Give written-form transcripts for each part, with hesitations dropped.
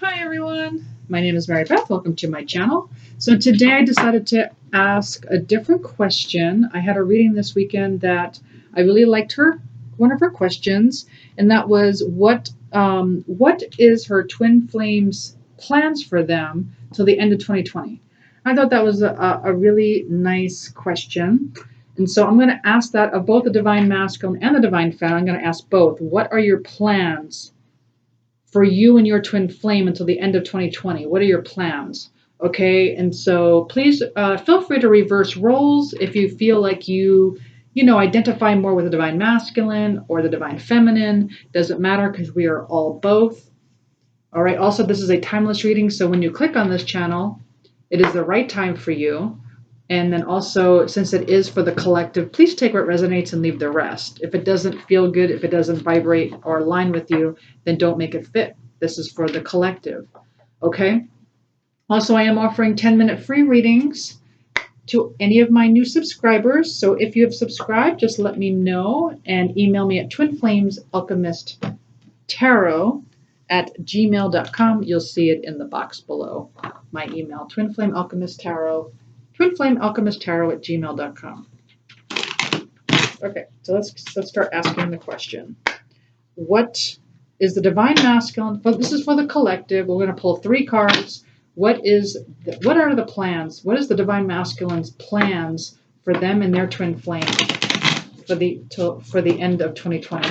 Hi everyone, my name is Mary Beth. Welcome to my channel. So today I decided to ask a different question. I had a reading this weekend that I really liked one of her questions, and that was what is her twin flames plans for them till the end of 2020? I thought that was a really nice question. And so I'm going to ask that of both the Divine Masculine and the Divine Feminine. I'm going to ask both. What are your plans for you and your twin flame until the end of 2020? What are your plans? Okay, and so please feel free to reverse roles if you feel like you identify more with the Divine Masculine or the Divine Feminine. Doesn't matter because we are all both. All right, also this is a timeless reading, so when you click on this channel, it is the right time for you. And then also, since it is for the collective, please take what resonates and leave the rest. If it doesn't feel good, if it doesn't vibrate or align with you, then don't make it fit. This is for the collective, okay? Also, I am offering 10-minute free readings to any of my new subscribers. So if you have subscribed, just let me know and email me at twinflamesalchemisttarot@gmail.com. You'll see it in the box below. My email, twinflamealchemisttarot@gmail.com. Okay, so let's start asking the question. What is the Divine Masculine? This is for the collective. We're going to pull 3 cards. What are the plans? What is the Divine Masculine's plans for them and their twin flame for the end of 2020?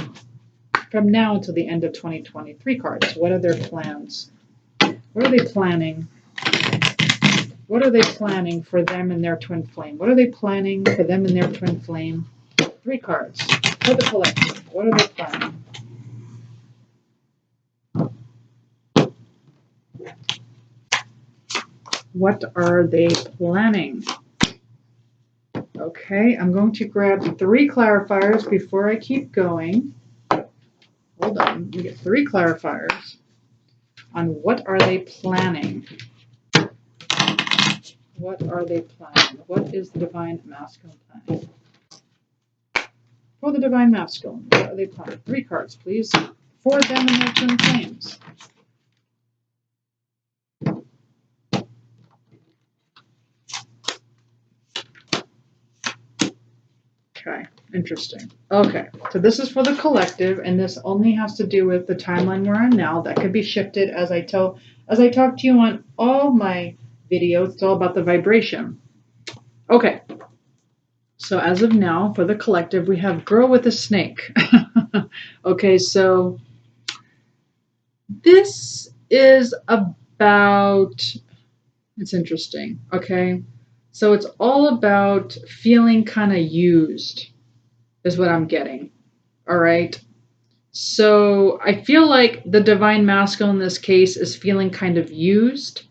From now until the end of 2020. 3 cards. What are their plans? What are they planning? What are they planning for them and their twin flame? What are they planning for them and their twin flame? 3 cards for the collective. What are they planning? What are they planning? Okay, I'm going to grab 3 clarifiers before I keep going. Hold on, let me get 3 clarifiers on what are they planning. What are they planning? What is the Divine Masculine planning? For the Divine Masculine, what are they planning? 3 cards, please, for them and their twin flames. Okay, interesting. Okay, so this is for the collective, and this only has to do with the timeline we're on now. That could be shifted as I talk to you on all my videos. It's all about the vibration. Okay, so as of now, for the collective, we have Girl with a Snake. Okay, so this is about, it's interesting, okay? So it's all about feeling kind of used, is what I'm getting, all right? So I feel like the Divine Masculine in this case is feeling kind of used.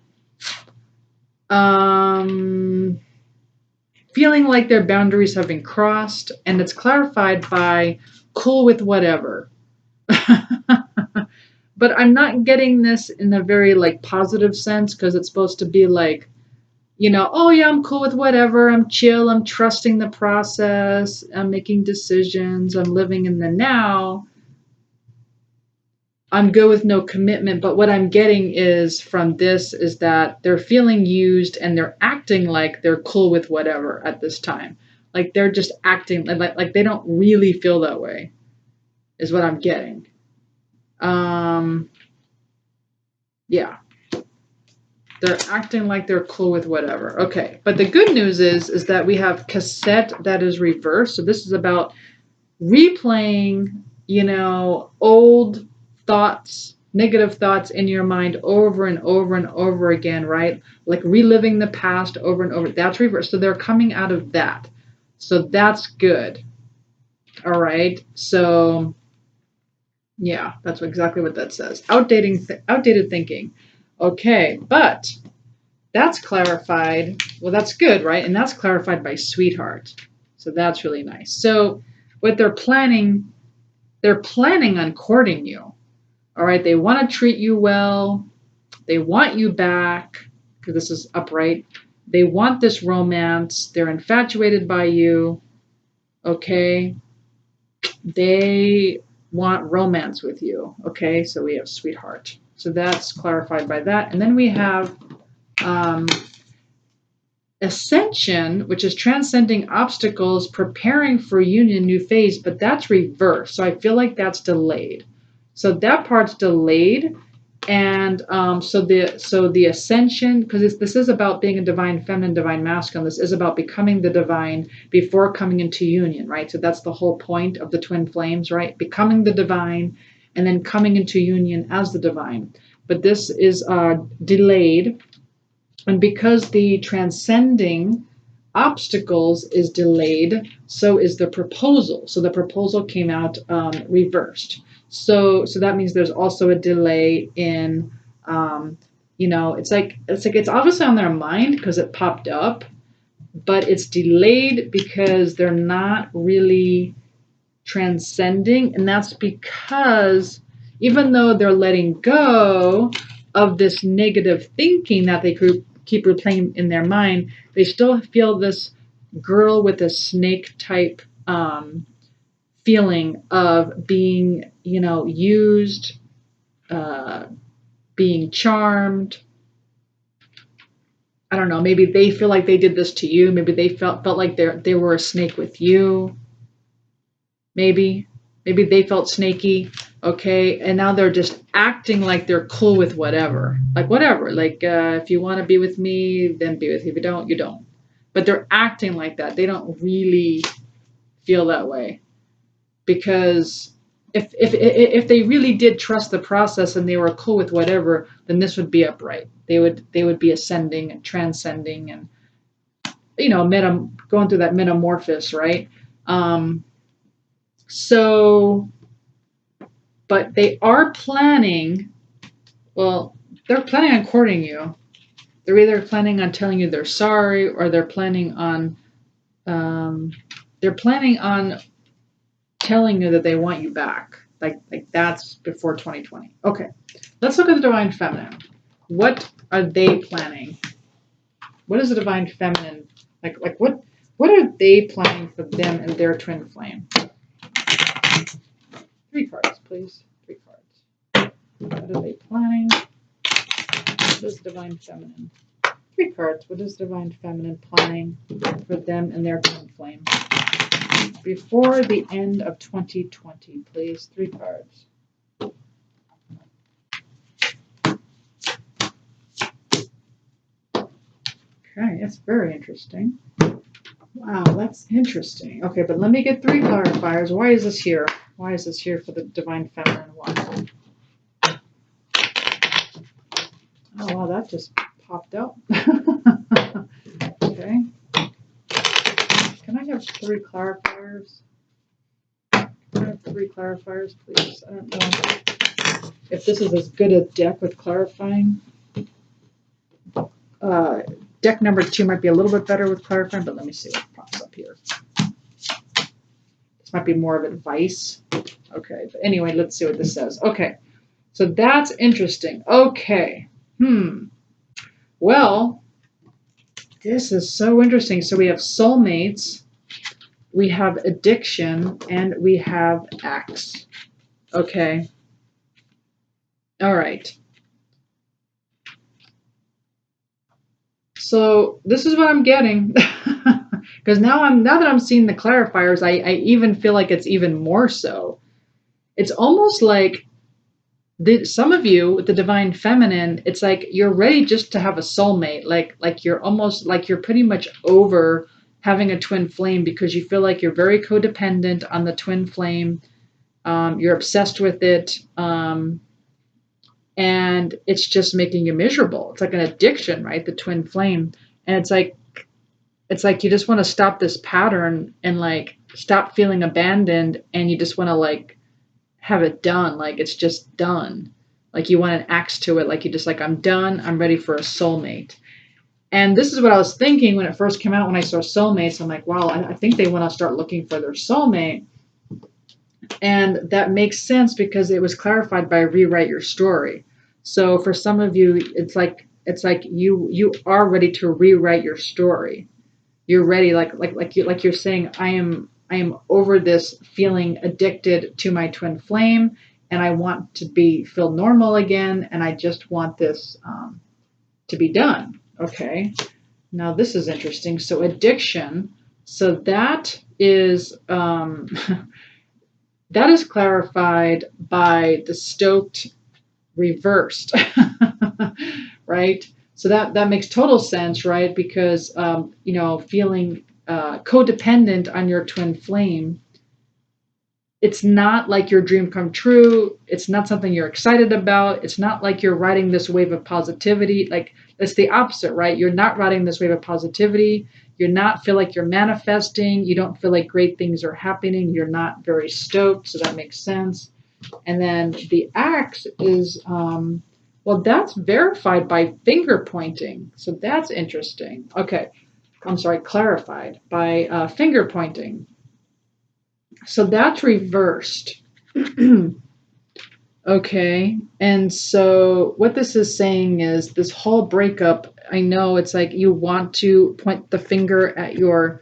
Feeling like their boundaries have been crossed, and it's clarified by cool with whatever. But I'm not getting this in a very positive sense, because it's supposed to be like, oh yeah, I'm cool with whatever, I'm chill, I'm trusting the process, I'm making decisions, I'm living in the now, I'm good with no commitment. But what I'm getting is from this is that they're feeling used and they're acting like they're cool with whatever at this time. Like they're just acting like they don't really feel that way, is what I'm getting. Yeah. They're acting like they're cool with whatever. Okay, but the good news is that we have cassette that is reversed. So this is about replaying, old thoughts, negative thoughts in your mind over and over and over again, right? Like reliving the past over and over. That's reversed. So they're coming out of that. So that's good. All right. So yeah, that's exactly what that says. Outdated thinking. Okay, but that's clarified. Well, that's good, right? And that's clarified by sweetheart. So that's really nice. So what they're planning on courting you. All right, they want to treat you well. They want you back, because this is upright. They want this romance. They're infatuated by you. Okay, they want romance with you. Okay, so we have sweetheart. So that's clarified by that. And then we have ascension, which is transcending obstacles, preparing for union, new phase, but that's reversed. So I feel like that's delayed. So that part's delayed. And so the ascension, because this is about being a divine feminine, divine masculine. This is about becoming the divine before coming into union, right? So that's the whole point of the twin flames, right? Becoming the divine and then coming into union as the divine. But this is delayed. And because the transcending obstacles is delayed, so is the proposal. So the proposal came out reversed. So that means there's also a delay in, it's obviously on their mind because it popped up, but it's delayed because they're not really transcending. And that's because even though they're letting go of this negative thinking that they keep replaying in their mind, they still feel this girl with a snake type feeling of being, used, being charmed. I don't know, maybe they feel like they did this to you. Maybe they felt like they were a snake with you. Maybe they felt snaky. Okay, and now they're just acting like they're cool with whatever. Like whatever. Like if you want to be with me, then be with me. If you don't, you don't. But they're acting like that. They don't really feel that way. Because if they really did trust the process and they were cool with whatever, then this would be upright. They would be ascending and transcending and going through that metamorphosis, right? But they are planning. Well, they're planning on courting you. They're either planning on telling you they're sorry, or they're planning on telling you that they want you back. Like that's before 2020. Okay, let's look at the divine feminine. What are they planning? What is the divine feminine like? What are they planning for them and their twin flame? 3 cards, please. 3 cards. What are they planning? What is divine feminine? 3 cards. What is divine feminine planning for them and their twin flame? Before the end of 2020, please. 3 cards. Okay, that's very interesting. Wow, that's interesting. Okay, but let me get 3 clarifiers. Why is this here? Why is this here for the divine feminine one? Oh, wow, that just popped up. Okay. Can I have 3 clarifiers? Can I have 3 clarifiers, please? I don't know if this is as good a deck with clarifying. Deck number 2 might be a little bit better with clarifying, but let me see what pops up here. This might be more of advice. Okay, but anyway, let's see what this says. Okay, so that's interesting. Okay. Well, this is so interesting. So we have soulmates, we have addiction, and we have X. Okay. All right. So this is what I'm getting. Because now that I'm seeing the clarifiers, I even feel like it's even more so. It's almost like some of you with the divine feminine, it's like you're ready just to have a soulmate. Like you're almost like you're pretty much over having a twin flame because you feel like you're very codependent on the twin flame. You're obsessed with it. And it's just making you miserable. It's like an addiction, right? The twin flame. And it's like you just want to stop this pattern and like stop feeling abandoned, and you just want to like have it done. Like it's just done. Like you want an axe to it. Like you just like, I'm done. I'm ready for a soulmate. And this is what I was thinking when it first came out, when I saw soulmates. I'm like, wow, I think they want to start looking for their soulmate. And that makes sense because it was clarified by rewrite your story. So for some of you, it's like you are ready to rewrite your story. You're ready, like you're saying, I am over this feeling addicted to my twin flame, and I want to feel normal again, and I just want this to be done. Okay. Now this is interesting. So addiction. So that is that is clarified by the stoked reversed, right? So that makes total sense, right? Because feeling codependent on your twin flame, it's not like your dream come true. It's not something you're excited about. It's not like you're riding this wave of positivity. Like, it's the opposite, right? You're not riding this wave of positivity. You're not feel like you're manifesting. You don't feel like great things are happening. You're not very stoked. So that makes sense. And then the axe is, well, that's verified by finger pointing. So that's interesting. Okay. I'm sorry, clarified by finger pointing. So that's reversed. Okay. And so what this is saying is this whole breakup, I know it's like you want to point the finger at your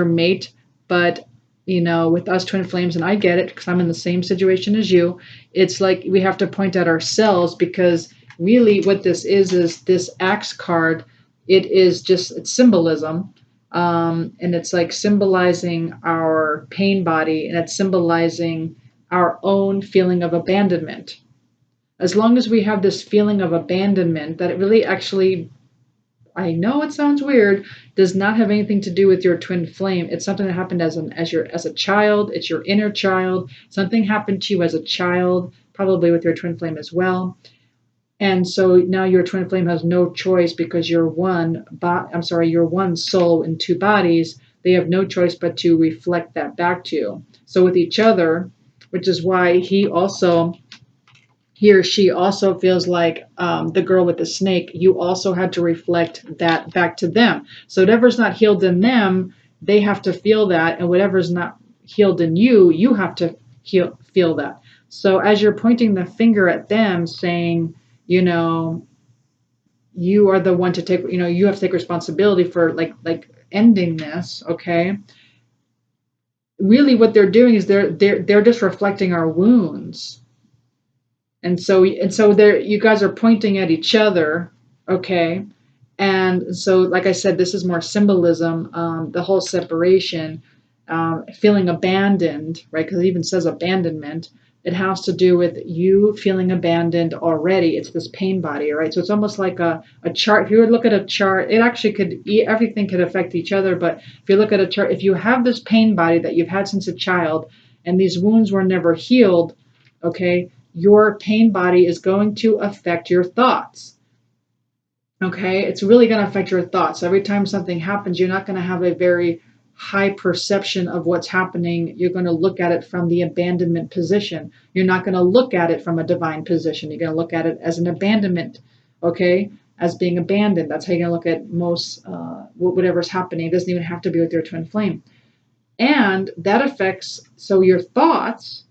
mate, but with us twin flames, and I get it because I'm in the same situation as you, it's like we have to point at ourselves, because really what this is this axe card. It's symbolism. And it's like symbolizing our pain body, and it's symbolizing our own feeling of abandonment. As long as we have this feeling of abandonment, that it really actually, I know it sounds weird, does not have anything to do with your twin flame. It's something that happened as a child. It's your inner child. Something happened to you as a child, probably with your twin flame as well. And so now your twin flame has no choice, because you're one soul in two bodies. They have no choice but to reflect that back to you. So with each other, which is why he or she also feels like the girl with the snake, you also had to reflect that back to them. So whatever's not healed in them, they have to feel that. And whatever's not healed in you, you have to feel that. So as you're pointing the finger at them saying, you are the one to take, you have to take responsibility for like ending this. Okay. Really what they're doing is they're just reflecting our wounds. And so you guys are pointing at each other. Okay. And so, like I said, this is more symbolism, the whole separation, feeling abandoned, right? Because it even says abandonment. It has to do with you feeling abandoned already. It's this pain body, right? So it's almost like a chart. If you would look at a chart, it actually everything could affect each other. But if you look at a chart, if you have this pain body that you've had since a child, and these wounds were never healed, okay, your pain body is going to affect your thoughts. Okay, it's really going to affect your thoughts. Every time something happens, you're not going to have a very high perception of what's happening. You're going to look at it from the abandonment position. You're not going to look at it from a divine position. You're going to look at it as an abandonment, okay, as being abandoned. That's how you're going to look at most whatever's happening. It doesn't even have to be with your twin flame. And that affects, so your thoughts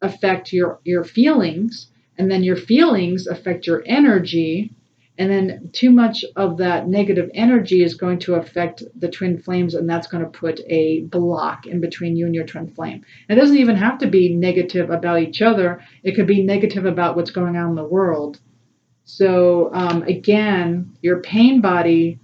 affect your feelings, and then your feelings affect your energy. And then too much of that negative energy is going to affect the twin flames, and that's going to put a block in between you and your twin flame. It doesn't even have to be negative about each other. It could be negative about what's going on in the world. So again, your pain body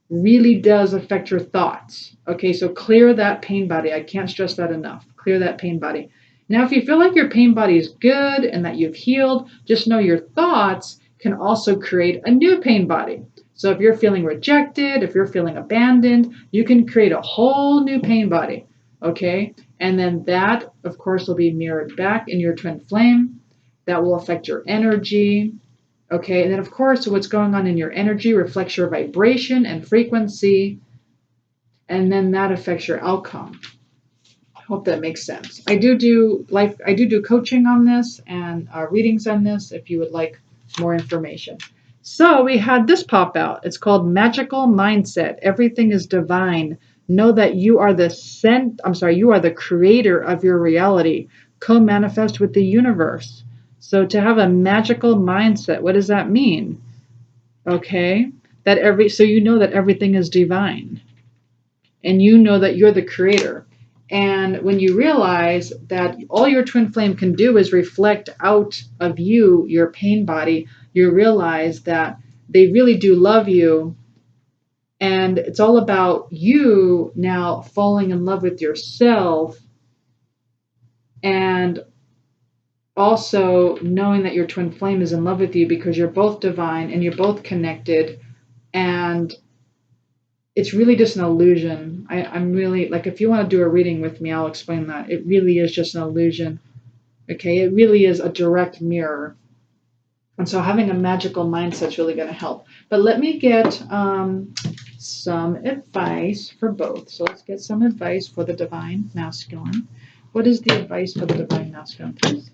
really does affect your thoughts. Okay, so clear that pain body. I can't stress that enough. Clear that pain body. Now, if you feel like your pain body is good and that you've healed, just know your thoughts can also create a new pain body. So if you're feeling rejected, if you're feeling abandoned, you can create a whole new pain body. Okay. And then that, of course, will be mirrored back in your twin flame. That will affect your energy. Okay. And then, of course, what's going on in your energy reflects your vibration and frequency. And then that affects your outcome. I hope that makes sense. I do coaching on this and readings on this if you would like more information. So we had this pop out. It's called Magical Mindset. Everything is divine. Know that you are you are the creator of your reality. Co-manifest with the universe. So to have a magical mindset, what does that mean? Okay, so you know that everything is divine. And you know that you're the creator. And when you realize that all your twin flame can do is reflect out of you, your pain body, you realize that they really do love you. And it's all about you now falling in love with yourself, and also knowing that your twin flame is in love with you because you're both divine and you're both connected. And it's really just an illusion. I'm really, like, if you want to do a reading with me, I'll explain that. It really is just an illusion. Okay, it really is a direct mirror. And so having a magical mindset is really going to help. But let me get some advice for both. So let's get some advice for the divine masculine. What is the advice for the divine masculine, please?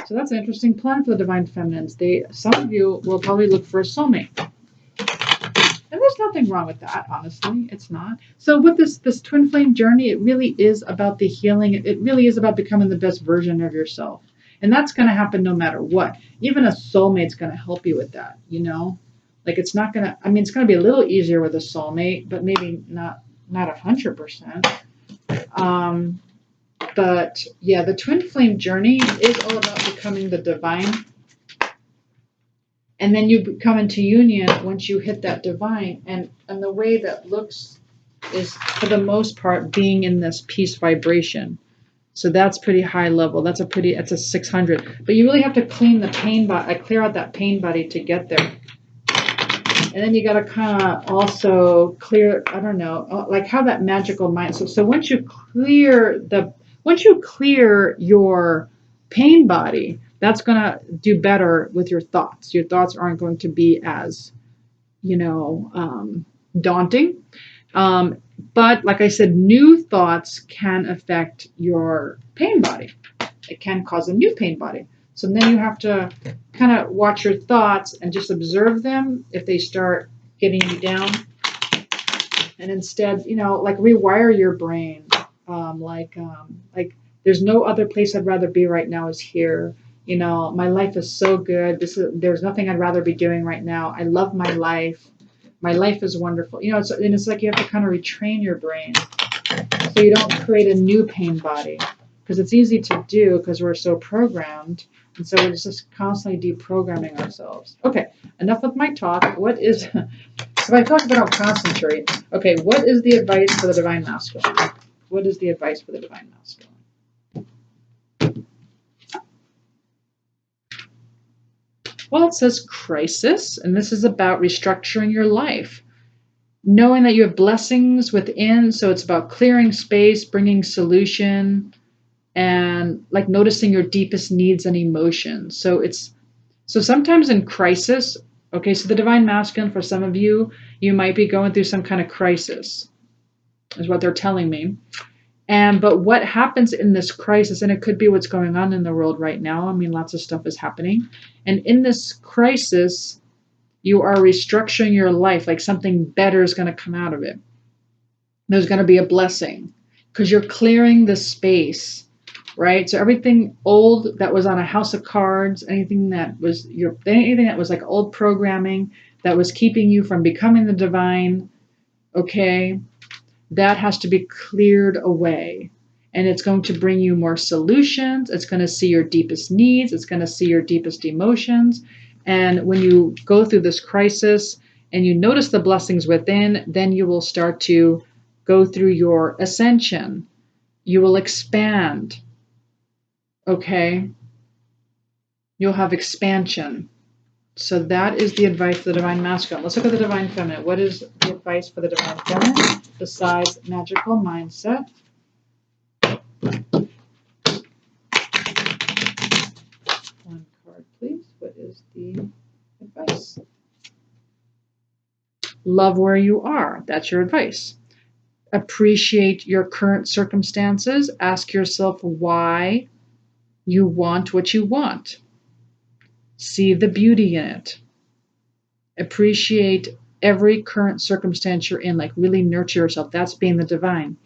So that's an interesting plan for the divine feminines. Some of you will probably look for a soulmate. And there's nothing wrong with that, honestly. It's not. So with this twin flame journey, it really is about the healing. It really is about becoming the best version of yourself. And that's going to happen no matter what. Even a soulmate's going to help you with that, you know? Like, it's not going to, I mean, it's going to be a little easier with a soulmate, but maybe not 100%. But yeah, the twin flame journey is all about becoming the divine. And then you come into union once you hit that divine. And the way that looks is, for the most part, being in this peace vibration. So that's pretty high level. That's a 600. But you really have to clean the pain body, clear out that pain body to get there. And then you got to kind of also clear, I don't know, like how that magical mind. So once you clear your pain body, that's going to do better with your thoughts. Your thoughts aren't going to be as, daunting. But like I said, new thoughts can affect your pain body. It can cause a new pain body. So then you have to kind of watch your thoughts and just observe them if they start getting you down. And instead, like, rewire your brain. Like there's no other place I'd rather be right now is here. My life is so good. There's nothing I'd rather be doing right now. I love my life. My life is wonderful. It's like you have to kind of retrain your brain so you don't create a new pain body, because it's easy to do because we're so programmed. And so we're just constantly deprogramming ourselves. Okay, enough with my talk. If I talk about, I'll concentrate. Okay, what is the advice for the divine masculine? What is the advice for the divine masculine? Well, it says crisis, and this is about restructuring your life. Knowing that you have blessings within, so it's about clearing space, bringing solution, and like noticing your deepest needs and emotions. So sometimes in crisis, okay, so the divine masculine, for some of you, you might be going through some kind of crisis, is what they're telling me. But what happens in this crisis, and it could be what's going on in the world right now. I mean, lots of stuff is happening. And in this crisis, you are restructuring your life, like something better is going to come out of it. There's going to be a blessing because you're clearing the space, right? So everything old that was on a house of cards, anything that was like old programming that was keeping you from becoming the divine, okay, that has to be cleared away. And it's going to bring you more solutions. It's going to see your deepest needs. It's going to see your deepest emotions. And when you go through this crisis and you notice the blessings within, then you will start to go through your ascension. You will expand. Okay? You'll have expansion. So that is the advice for the divine masculine. Let's look at the divine feminine. What is the advice for the divine feminine besides magical mindset? One card, please. What is the advice? Love where you are. That's your advice. Appreciate your current circumstances. Ask yourself why you want what you want. See the beauty in it. Appreciate every current circumstance you're in, like really nurture yourself. That's being the divine.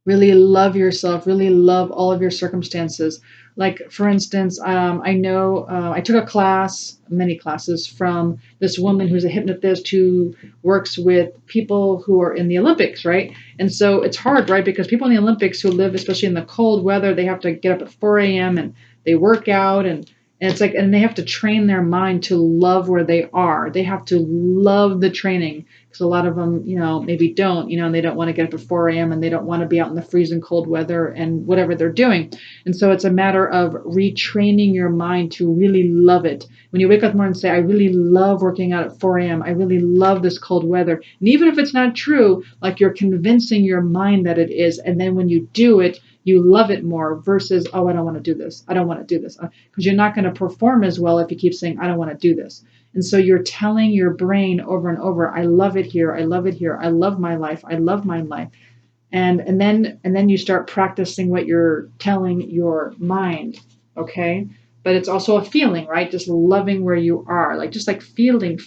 Really love yourself, really love all of your circumstances. Like, for instance, I know I took a class, many classes, from this woman who's a hypnotist who works with people who are in the Olympics, right? And so it's hard, right? Because people in the Olympics who live, especially in the cold weather, they have to get up at 4 a.m. and they work out, and it's like, and they have to train their mind to love where they are. They have to love the training, because a lot of them, maybe don't, and they don't want to get up at 4 a.m. and they don't want to be out in the freezing cold weather and whatever they're doing. And so it's a matter of retraining your mind to really love it. When you wake up in the morning and say, I really love working out at 4 a.m., I really love this cold weather. And even if it's not true, like, you're convincing your mind that it is. And then when you do it, you love it more versus, oh, I don't want to do this. I don't want to do this. Because you're not going to perform as well if you keep saying, I don't want to do this. And so you're telling your brain over and over, I love it here. I love it here. I love my life. I love my life. And then you start practicing what you're telling your mind. Okay. But it's also a feeling, right? Just loving where you are, like, just like feeling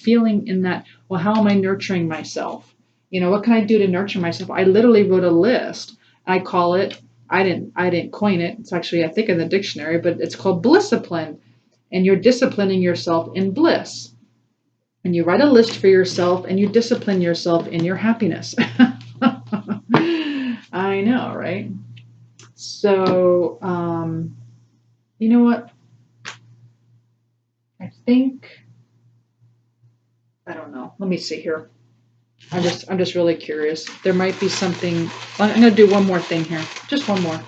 in that, well, how am I nurturing myself? What can I do to nurture myself? I literally wrote a list. I call it, I didn't coin it. It's actually, I think, in the dictionary, but it's called blisscipline. And you're disciplining yourself in bliss. And you write a list for yourself and you discipline yourself in your happiness. I know, right? So, you know what? I think, I don't know. Let me see here. I'm just really curious. There might be something. I'm gonna do one more thing here. Just one more.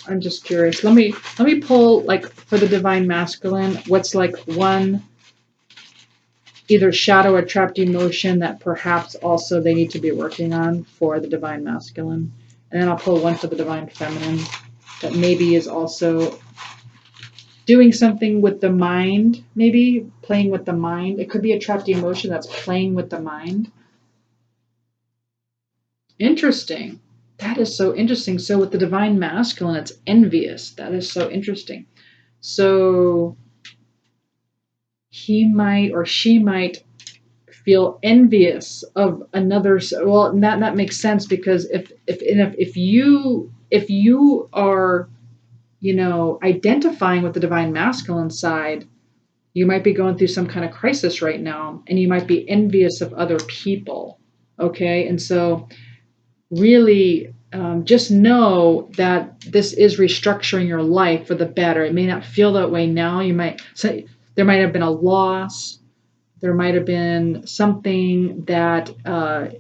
I'm just curious. Let me pull, like, for the divine masculine, what's like one either shadow or trapped emotion that perhaps also they need to be working on for the divine masculine. And then I'll pull one for the divine feminine that maybe is also doing something with the mind, maybe playing with the mind. It could be a trapped emotion that's playing with the mind. Interesting. That is so interesting. So with the divine masculine, it's envious. That is so interesting. So he might or she might feel envious of another. Well, that makes sense, because if you are, identifying with the divine masculine side, you might be going through some kind of crisis right now, and you might be envious of other people. Okay, and so really, just know that this is restructuring your life for the better. It may not feel that way now. You might say there might have been a loss. There might have been something that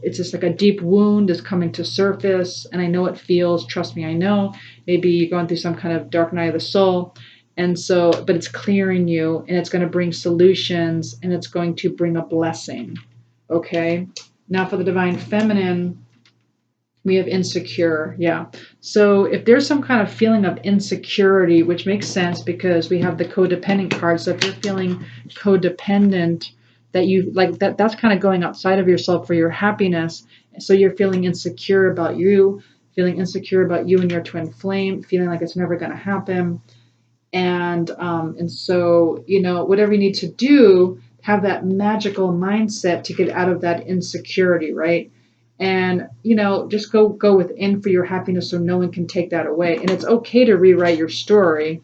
it's just like a deep wound is coming to surface. And I know it feels, trust me, I know. Maybe you're going through some kind of dark night of the soul. And so, but it's clearing you, and it's going to bring solutions, and it's going to bring a blessing. Okay. Now for the divine feminine, we have insecure. Yeah. So if there's some kind of feeling of insecurity, which makes sense because we have the codependent card. So if you're feeling codependent, that you like that's kind of going outside of yourself for your happiness. So you're feeling insecure about you, and your twin flame, feeling like it's never going to happen. And so, whatever you need to do, have that magical mindset to get out of that insecurity, right? And just go within for your happiness, so no one can take that away. And it's okay to rewrite your story.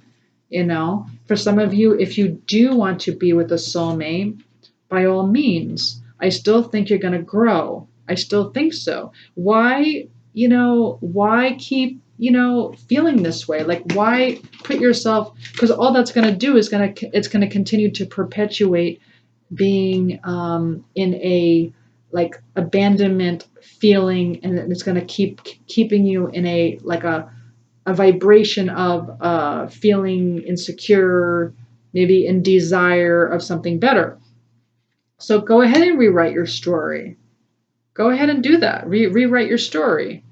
For some of you, if you do want to be with a soulmate, by all means, I still think you're going to grow. I still think so. Why keep feeling this way? Like, why put yourself, because all that's going to do is it's going to continue to perpetuate being in a, like, abandonment feeling, and it's going to keep keeping you in a vibration of feeling insecure, maybe in desire of something better. So go ahead and rewrite your story. Go ahead and do that. Rewrite your story.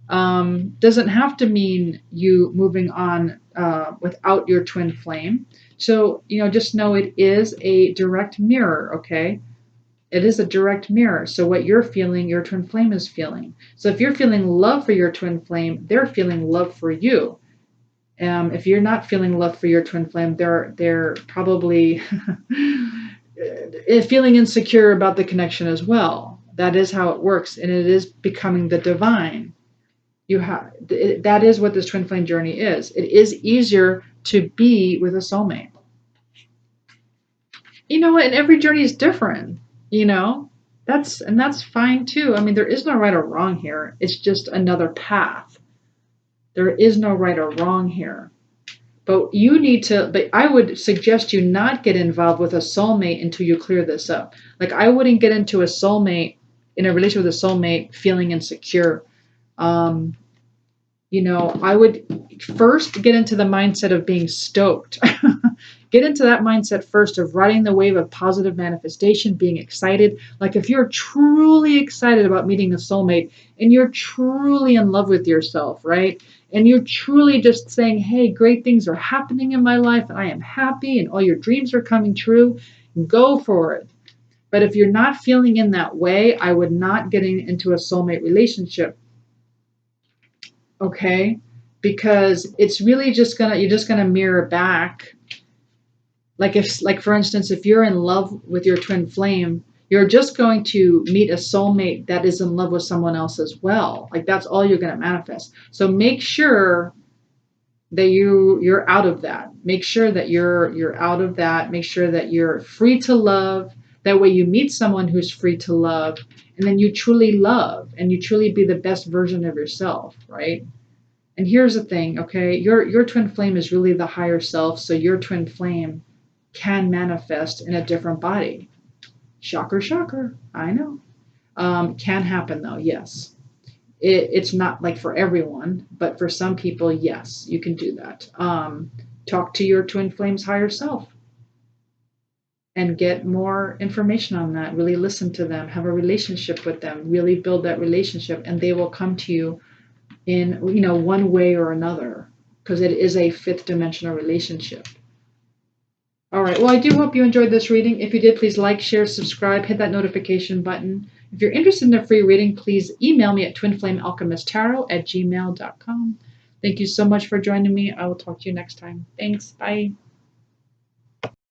Doesn't have to mean you moving on without your twin flame. So, just know it is a direct mirror, okay? It is a direct mirror. So what you're feeling, your twin flame is feeling. So if you're feeling love for your twin flame, they're feeling love for you. If you're not feeling love for your twin flame, they're probably feeling insecure about the connection as well. That is how it works, and it is becoming the divine. That is what this twin flame journey is. It is easier to be with a soulmate. And every journey is different. You know, that's fine too. I mean, there is no right or wrong here. It's just another path. There is no right or wrong here. But I would suggest you not get involved with a soulmate until you clear this up. Like, I wouldn't get into in a relationship with a soulmate, feeling insecure. Um, I would first get into the mindset of being stoked. Get into that mindset first of riding the wave of positive manifestation, being excited. Like, if you're truly excited about meeting a soulmate and you're truly in love with yourself, right? And you're truly just saying, hey, great things are happening in my life and I am happy and all your dreams are coming true, go for it. But if you're not feeling in that way, I would not get into a soulmate relationship. Okay? Because it's really you're just gonna mirror back. Like for instance, if you're in love with your twin flame, you're just going to meet a soulmate that is in love with someone else as well. Like, that's all you're going to manifest. So make sure that you're out of that. Make sure that you're out of that. Make sure that you're free to love. That way you meet someone who's free to love, and then you truly love and you truly be the best version of yourself, right? And here's the thing, okay? Your twin flame is really the higher self, so your twin flame can manifest in a different body. Shocker, shocker. I know. Can happen though, yes. It's not like for everyone, but for some people, yes, you can do that. Talk to your twin flame's higher self and get more information on that. Really listen to them, have a relationship with them, really build that relationship, and they will come to you in one way or another, because it is a fifth dimensional relationship. All right. Well, I do hope you enjoyed this reading. If you did, please like, share, subscribe, hit that notification button. If you're interested in a free reading, please email me at twinflamealchemisttarot@gmail.com. Thank you so much for joining me. I will talk to you next time. Thanks. Bye.